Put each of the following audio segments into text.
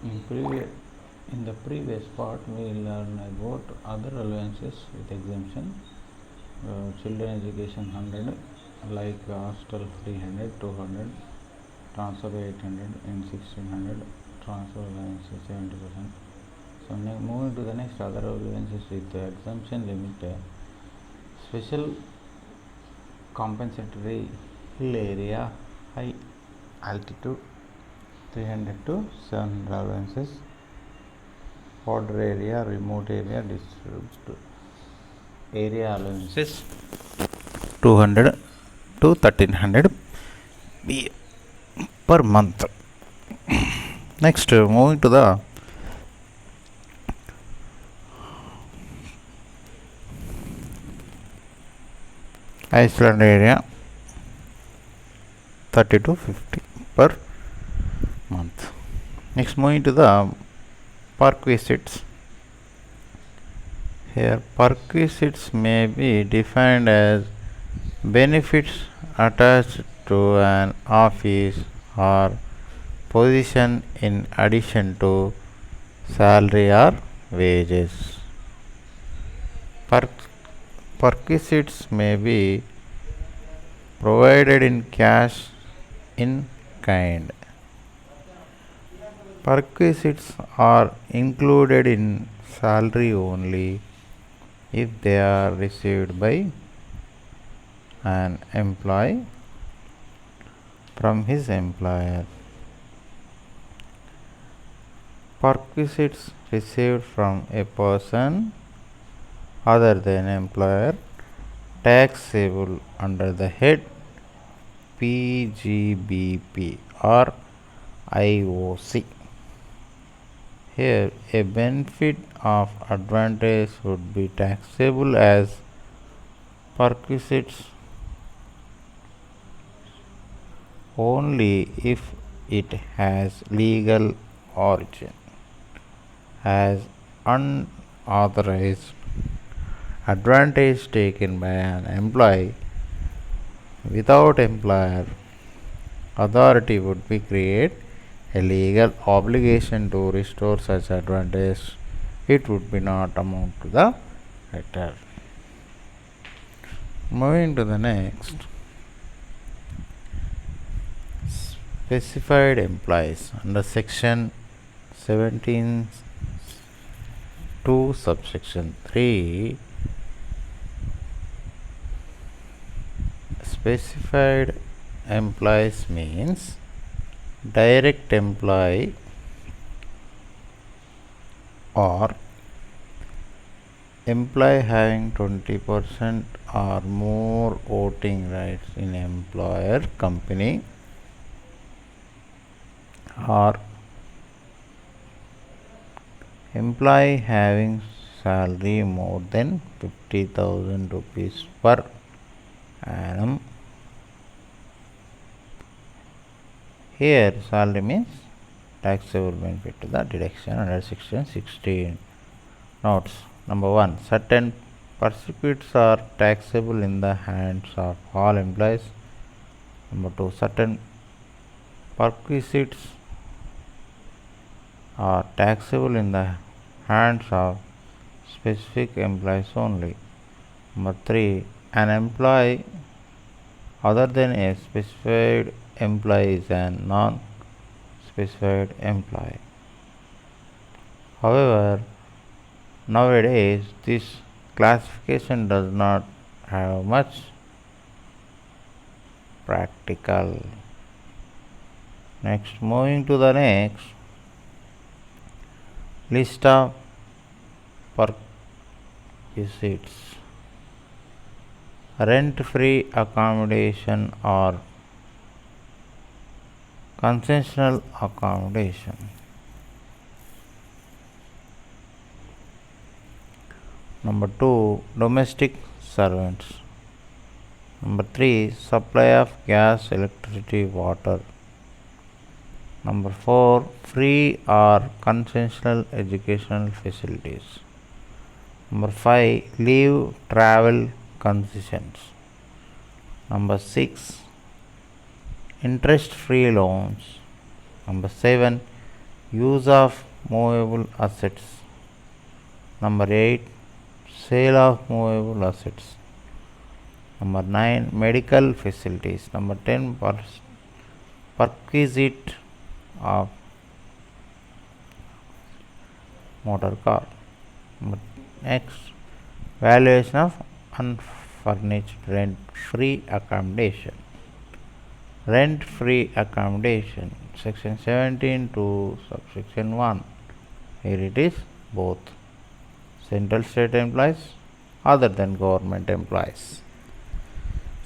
In the previous part, we learned about other allowances with exemption. Children education 100, like hostel 300, 200, transfer 800, and 1600, transfer allowance 70%. So moving to the next other allowances with exemption limit. Special compensatory hill area, high altitude 300 to 700 allowances. Border area, remote area, district area allowances 200 to 1300 per month. Next, moving to the Iceland area 30 to 50 per month. Next, moving to the park visits. Here, park visits may be defined as benefits attached to an office or position in addition to salary or wages. Perquisites may be provided in cash in kind. Perquisites are included in salary only if they are received by an employee from his employer. Perquisites received from a person other than employer taxable under the head PGBP or IOC. Here, a benefit of advantage would be taxable as perquisites only if it has legal origin. As unauthorized advantage taken by an employee without employer authority would be create a legal obligation to restore such advantage. It would be not amount to the return. Moving to the next, specified employees under section 17 2 subsection 3. Specified employees means direct employee or employee having 20% or more voting rights in employer company, or employee having salary more than 50,000 rupees per annum. Here salary means taxable benefit to the deduction under section 16. Notes. Number 1. Certain perquisites are taxable in the hands of all employees. Number 2. Certain perquisites are taxable in the hands of specific employees only. Number 3. An employee other than a specified employee is a non-specified employee. However, nowadays this classification does not have much practical. Next, moving to the next, list of perquisites. Rent-free accommodation or concessional accommodation. Number 2. Domestic servants. Number 3. Supply of gas, electricity, water. Number 4. Free or concessional educational facilities. Number 5. Leave travel concessions. Number 6. Interest free loans. Number 7. use of movable assets. Number 8, sale of movable assets. Number 9, medical facilities. Number 10, perquisite of motor car. Next, valuation of unfurnished rent-free accommodation. Rent-free accommodation, section 17 to subsection 1. Here it is both central state employees other than government employees.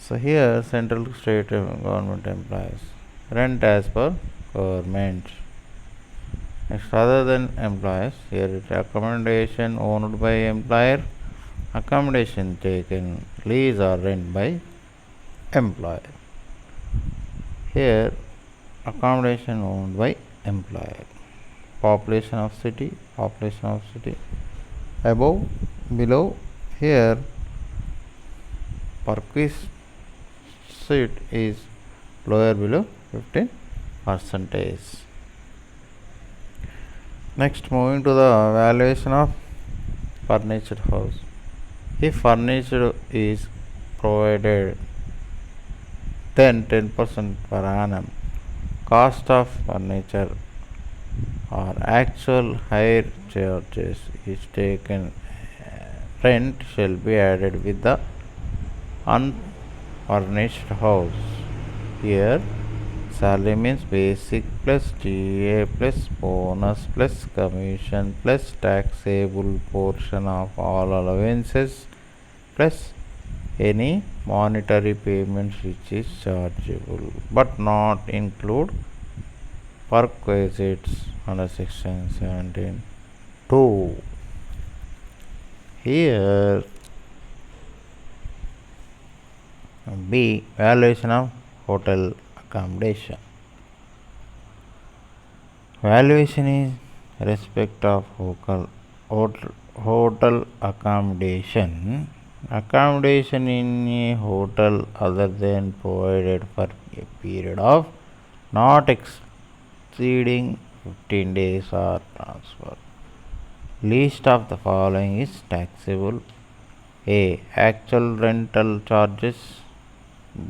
So here central state government employees, rent as per government. Next, other than employees, here it is accommodation owned by employer, accommodation taken lease or rent by employer. Here accommodation owned by employer. Population of city, above, below. Here perquisite is lower below 15%. Next, moving to the valuation of furnished house. If furnished is provided, then 10% per annum cost of furniture or actual hire charges is taken. Rent shall be added with the unfurnished house. Here salary means basic plus GA plus bonus plus commission plus taxable portion of all allowances plus any monetary payments which is chargeable but not include perquisites under section 17(2). Here B, valuation of hotel accommodation. Valuation is respect of hotel accommodation. Accommodation in a hotel other than provided for a period of not exceeding 15 days or transfer. List of the following is taxable. A, actual rental charges.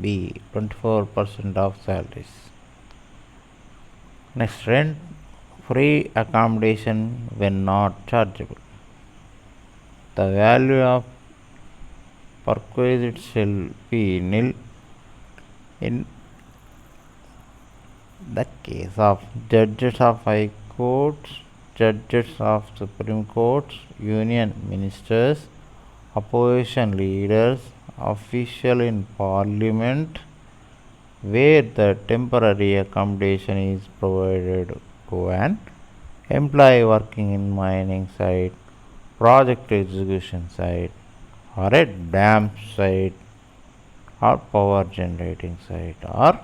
B, 24% of salaries. Next, rent free accommodation when not chargeable. The value of perquisite shall be nil in the case of judges of high courts, judges of Supreme Courts, union ministers, opposition leaders, official in parliament, where the temporary accommodation is provided to an employee working in mining site, project execution site, or a dam site, or power generating site, or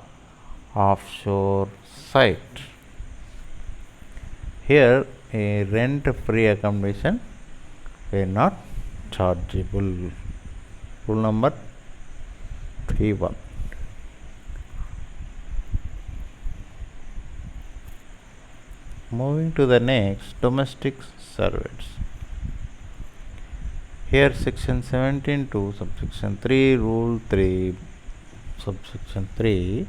offshore site. Here a rent free accommodation were not chargeable. Rule number 3(1). Moving to the next, domestic servants. Here section 17 to subsection 3, rule 3, subsection 3,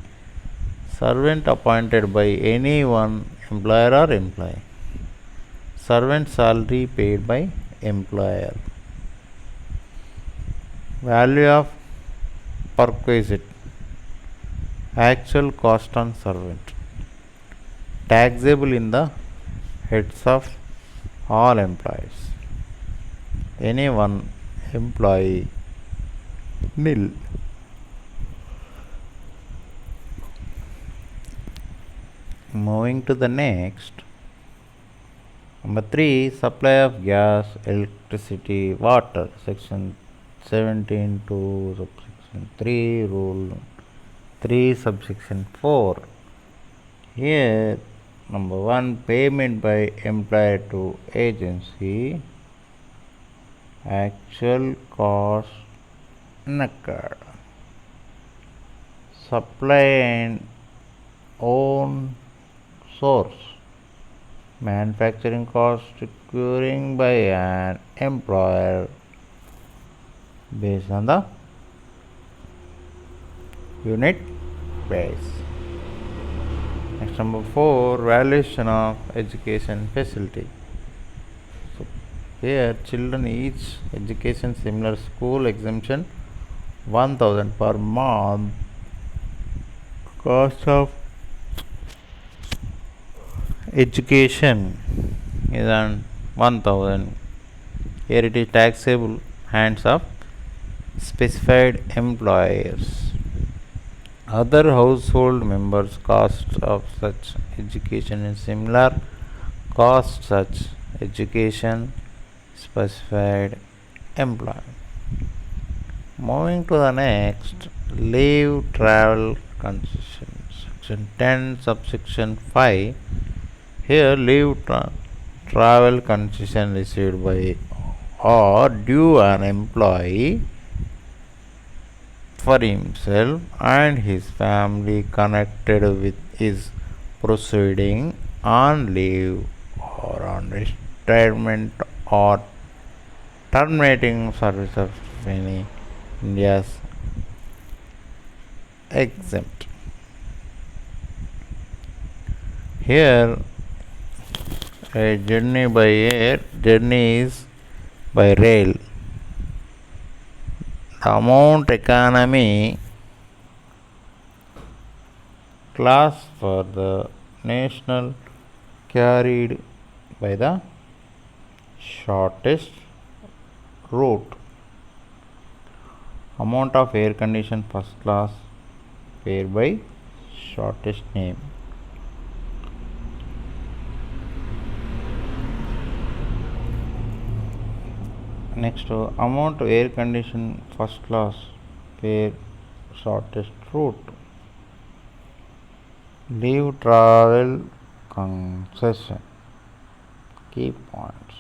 servant appointed by any one employer or employee. Servant salary paid by employer. Value of perquisite, actual cost on servant, taxable in the heads of all employees. Any one employee, nil. Moving to the next, number 3, supply of gas, electricity, water, section 17 to subsection 3, rule 3, subsection 4. Here number 1, payment by employer to agency, actual cost incurred. Supply and own source, manufacturing cost recurring by an employer based on the unit base. Next, number 4, valuation of education facility. So here children each education similar school exemption 1000 per month, cost of education is on 1000. Here it is taxable hands of specified employers. Other household members cost of such education is similar cost such education specified employer. Moving to the next, leave travel concession. Section 10 subsection 5. Here leave travel concession received by or due an employee for himself and his family connected with his proceeding on leave or on retirement or terminating service of any India's exempt. Here a journey by air, journey is by rail. The amount economy class for the national carried by the shortest route. Amount of air conditioned first class fare by shortest name. Next, amount of air conditioned first class fare shortest route. Leave travel concession. Key points.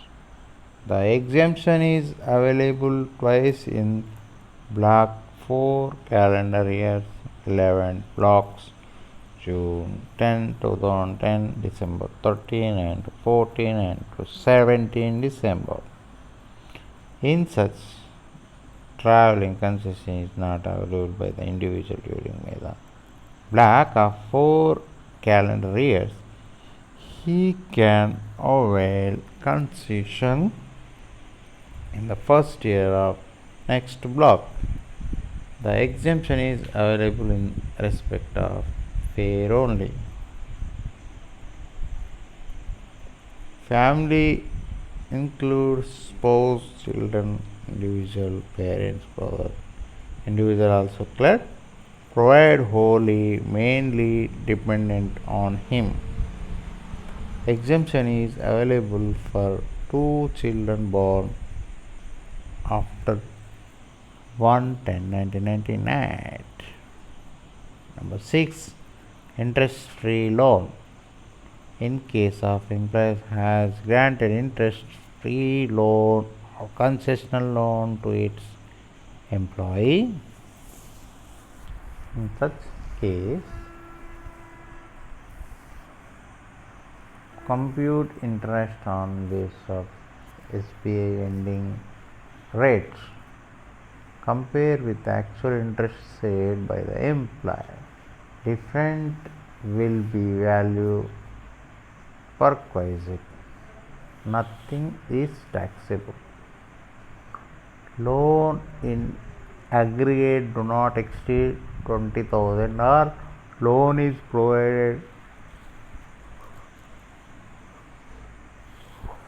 The exemption is available twice in block 4 calendar years 11 blocks June 10, 2010, December 13 and 14 and 17 December. In such traveling concession is not available by the individual during the block of 4 calendar years. He can avail concession in the first year of next block. The exemption is available in respect of fare only. Family includes spouse, children, individual, parents, brother, individual also clerk, provide wholly, mainly dependent on him. Exemption is available for 2 children born after 1/10/1999. Number 6, interest-free loan. In case of employer has granted interest-free loan or concessional loan to its employee, in such case, compute interest on basis of SBI ending rates. Compare with actual interest saved by the employer. Different will be value perquisite. Nothing is taxable. Loan in aggregate do not exceed 20,000 or loan is provided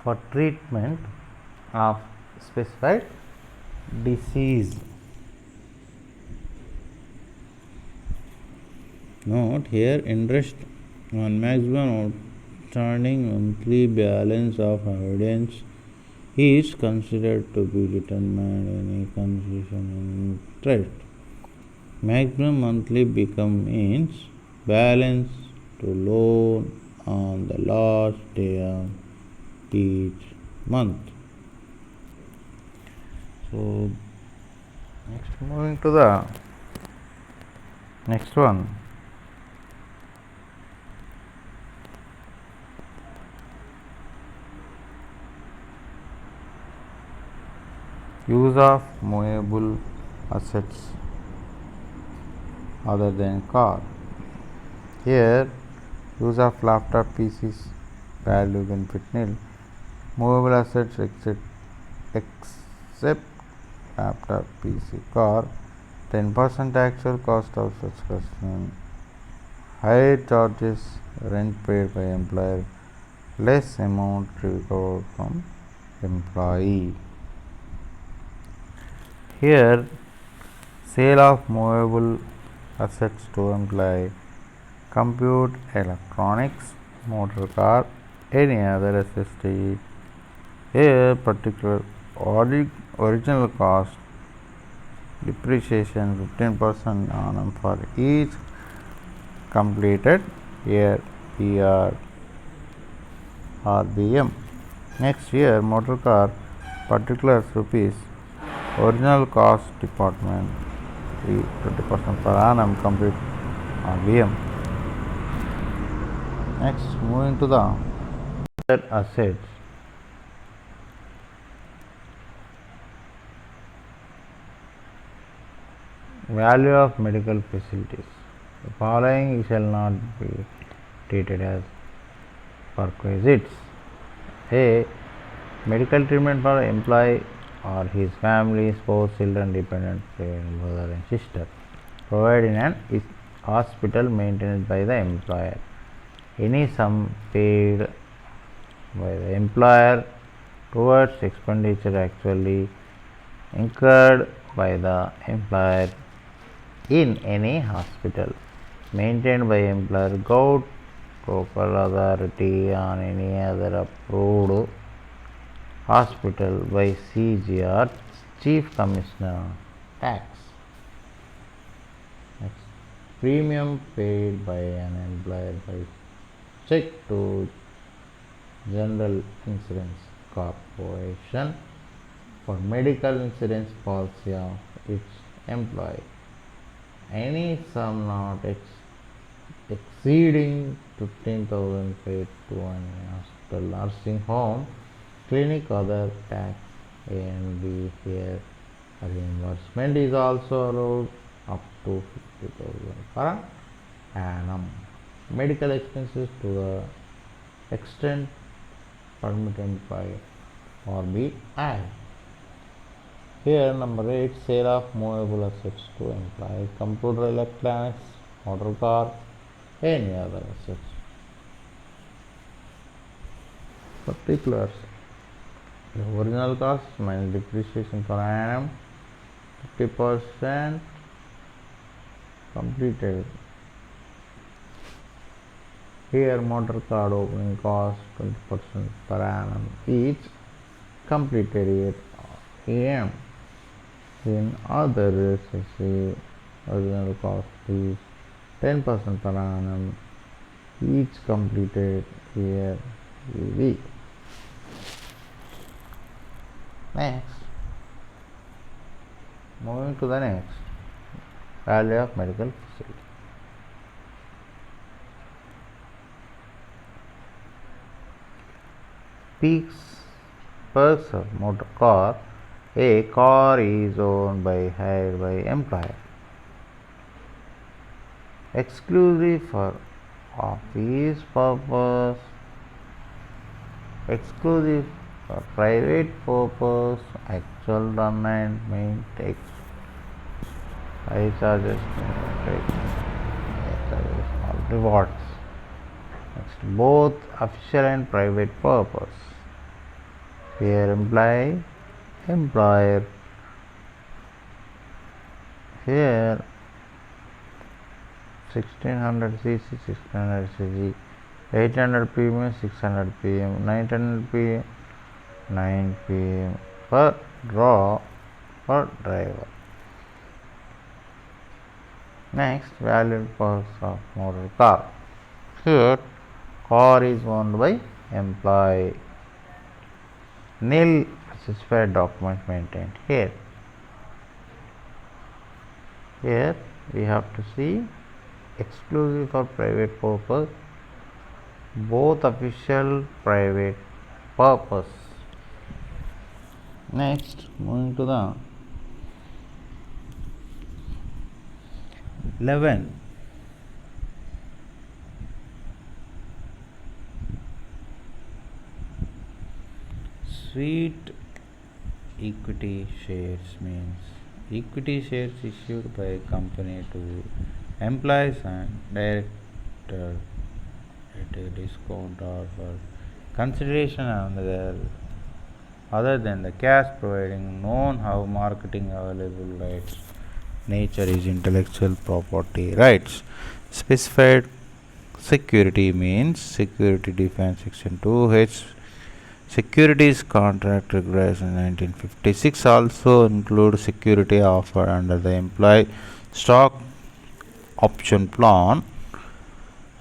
for treatment of specified disease. Note here, interest on maximum outstanding monthly balance of evidence is considered to be determined in a concession interest. Maximum monthly means balance to loan on the last day of each month. So next, moving to the next one. Use of movable assets other than car. Here, use of laptop PCs value benefit nil. Movable assets except laptop PC car 10% actual cost of such customer. Higher charges rent paid by employer, less amount recovered from employee. Here, sale of movable assets to employee, compute, electronics, motor car, any other SST. Here, particular original cost, depreciation 15% annum for each completed year RBM. Next year, motor car particulars rupees, original cost department 20% per annum complete RBM. Next, moving to the assets. Value of medical facilities. The following shall not be treated as perquisites. A. Medical treatment for employee or his family, spouse, children, dependent, parent, brother and sister, provided in an hospital maintained by the employer. Any sum paid by the employer towards expenditure actually incurred by the employer in any hospital maintained by employer, GOAT, local authority on any other approved hospital by CGR, Chief Commissioner, Tax. Next, premium paid by an employer by check to General Insurance Corporation for medical insurance policy of its employee. Any sum not exceeding 15,000 paid to an hospital, nursing home, clinic, other tax A and B. Here, reimbursement is also allowed up to 50,000 per annum. Medical expenses to the extent permitted by RBI. Here, number 8, sale of movable assets to employee, computer, electronics, motor car, any other assets. Particulars: the original cost minus depreciation per annum, 50% completed. Here, motor car opening cost 20% per annum each completed year AM. In other SSC, original cost is 10% per annum each completed year EV. Next, moving to the next, value of medical facility. Perks of motor car. A car is owned by hired by employer, exclusive for office purpose, exclusive for private purpose, actual run and main takes high charges, rewards. Next, both official and private purpose. Here, employer. Here, 1600 cc, 1600 cc, 800 pm, 600 pm, 900 pm, 9 pm per draw per driver. Next, value cost of motor car. Here, car is owned by employee. Nil specified document maintained. Here we have to see exclusive for private purpose, both official private purpose. Next, moving to the 11. Sweet equity shares means equity shares issued by a company to employees and directors at a discount or for consideration other than the cash, providing known how marketing available rights nature is intellectual property rights. Specified security means security defines section 2h securities contract regulation 1956 also include security offered under the employee stock option plan.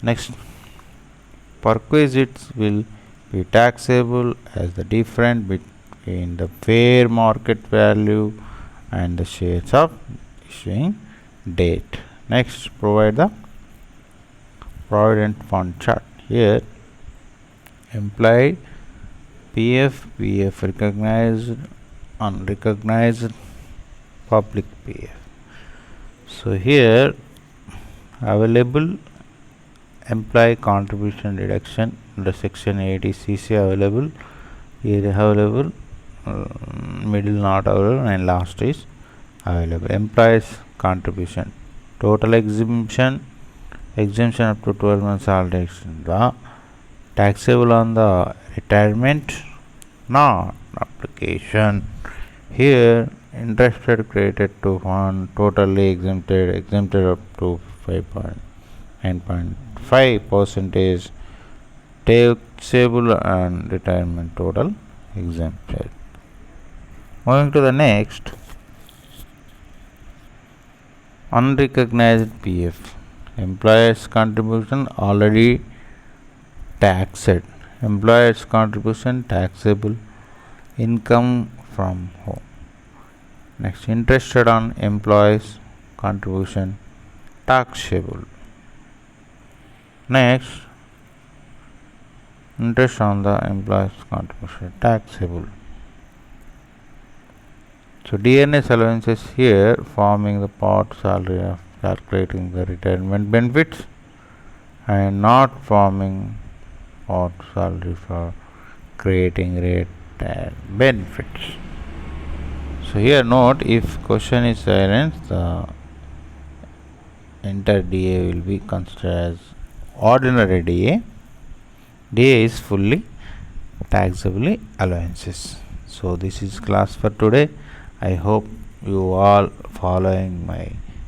Next, perquisites will be taxable as the difference between the fair market value and the shares of issuing date. Next, provide the provident fund chart. Here, employee PF recognized, unrecognized, public PF. So here, available employee contribution deduction under section 80 CC available, here available, middle not available, and last is available. Employees contribution, total exemption up to 12 months salary, the taxable on the retirement not application. Here interest rate created to fund totally exempted up to 5.9.5 percentage, taxable and retirement total exempted. Moving to the next, unrecognized PF, employer's contribution already taxed, employer's contribution taxable income from home. Next, interested on employees contribution taxable. Next, interest on the employees contribution taxable. So DNS allowances here forming the part salary of calculating the retirement benefits and not forming part salary for creating retirement benefits. So here note, if question is silenced, the entire DA will be considered as ordinary DA. DA is fully taxable allowances. So this is class for today. I hope you all following my